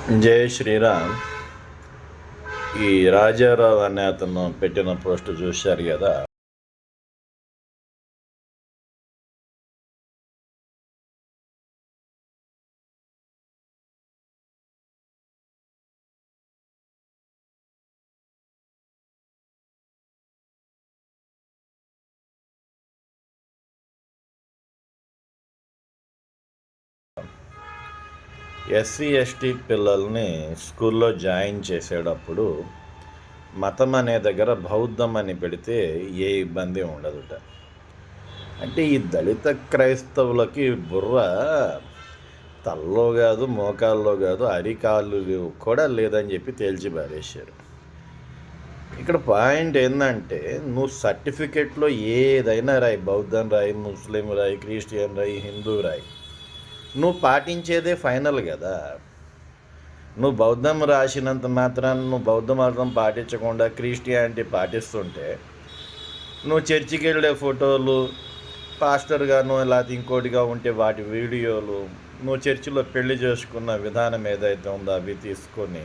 జై శ్రీరామ్. ఈ రాజారావు అనే అతను పెట్టిన పోస్ట్ చూశారు కదా. ఎస్సీ ఎస్టీ పిల్లల్ని స్కూల్లో జాయిన్ చేసేటప్పుడు మతం అనే దగ్గర బౌద్ధం అని పెడితే ఏ ఇబ్బంది ఉండదుట. అంటే ఈ దళిత క్రైస్తవులకి బుర్ర తలలో కాదు, మోకాల్లో కాదు, అరికాళ్ళు కూడా లేదని చెప్పి తేల్చి పారేశారు. ఇక్కడ పాయింట్ ఏంటంటే, నువ్వు సర్టిఫికెట్లో ఏదైనా రాయి, బౌద్ధం రాయి, ముస్లిం రాయి, క్రిస్టియన్ రాయి, హిందూ రాయి, నువ్వు పాటించేదే ఫైనల్ కదా. నువ్వు బౌద్ధం రాసినంత మాత్రాన్ని నువ్వు బౌద్ధ మతం పాటించకుండా క్రిస్టియానిటీ పాటిస్తుంటే, నువ్వు చర్చికి వెళ్ళే ఫోటోలు పాస్టర్గాను లేకపోతే ఇంకోటిగా ఉంటే వాటి వీడియోలు, నువ్వు చర్చిలో పెళ్లి చేసుకున్న విధానం ఏదైతే ఉందో అవి తీసుకొని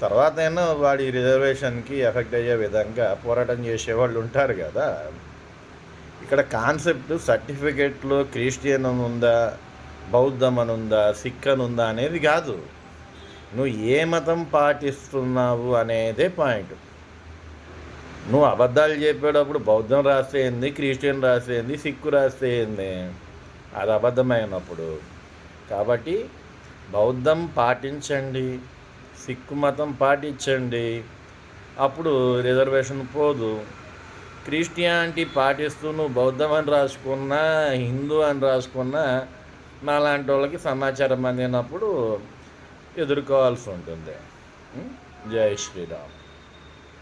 తర్వాత అయినా వాడి రిజర్వేషన్కి ఎఫెక్ట్ అయ్యే విధంగా పోరాటం చేసేవాళ్ళు ఉంటారు కదా. ఇక్కడ కాన్సెప్ట్ సర్టిఫికెట్లో క్రిస్టియన్ అని ఉందా, బౌద్ధం అని ఉందా, సిక్ అని ఉందా అనేది కాదు. నువ్వు ఏ మతం పాటిస్తున్నావు అనేదే పాయింట్. నువ్వు అబద్ధాలు చెప్పేటప్పుడు బౌద్ధం రాస్తే ఏంది, క్రిస్టియన్ రాస్తే ఏంది, సిక్కు రాస్తే ఏంది, అది అబద్ధమైనప్పుడు. కాబట్టి బౌద్ధం పాటించండి, సిక్కు మతం పాటించండి, అప్పుడు రిజర్వేషన్ పోదు. క్రిస్టియానిటీ పాటిస్తూ నువ్వు బౌద్ధం అని రాసుకున్నా, హిందూ అని రాసుకున్నా, నాలాంటి వాళ్ళకి సమాచారం అందినప్పుడు ఎదుర్కోవాల్సి ఉంటుంది. జై శ్రీరామ్.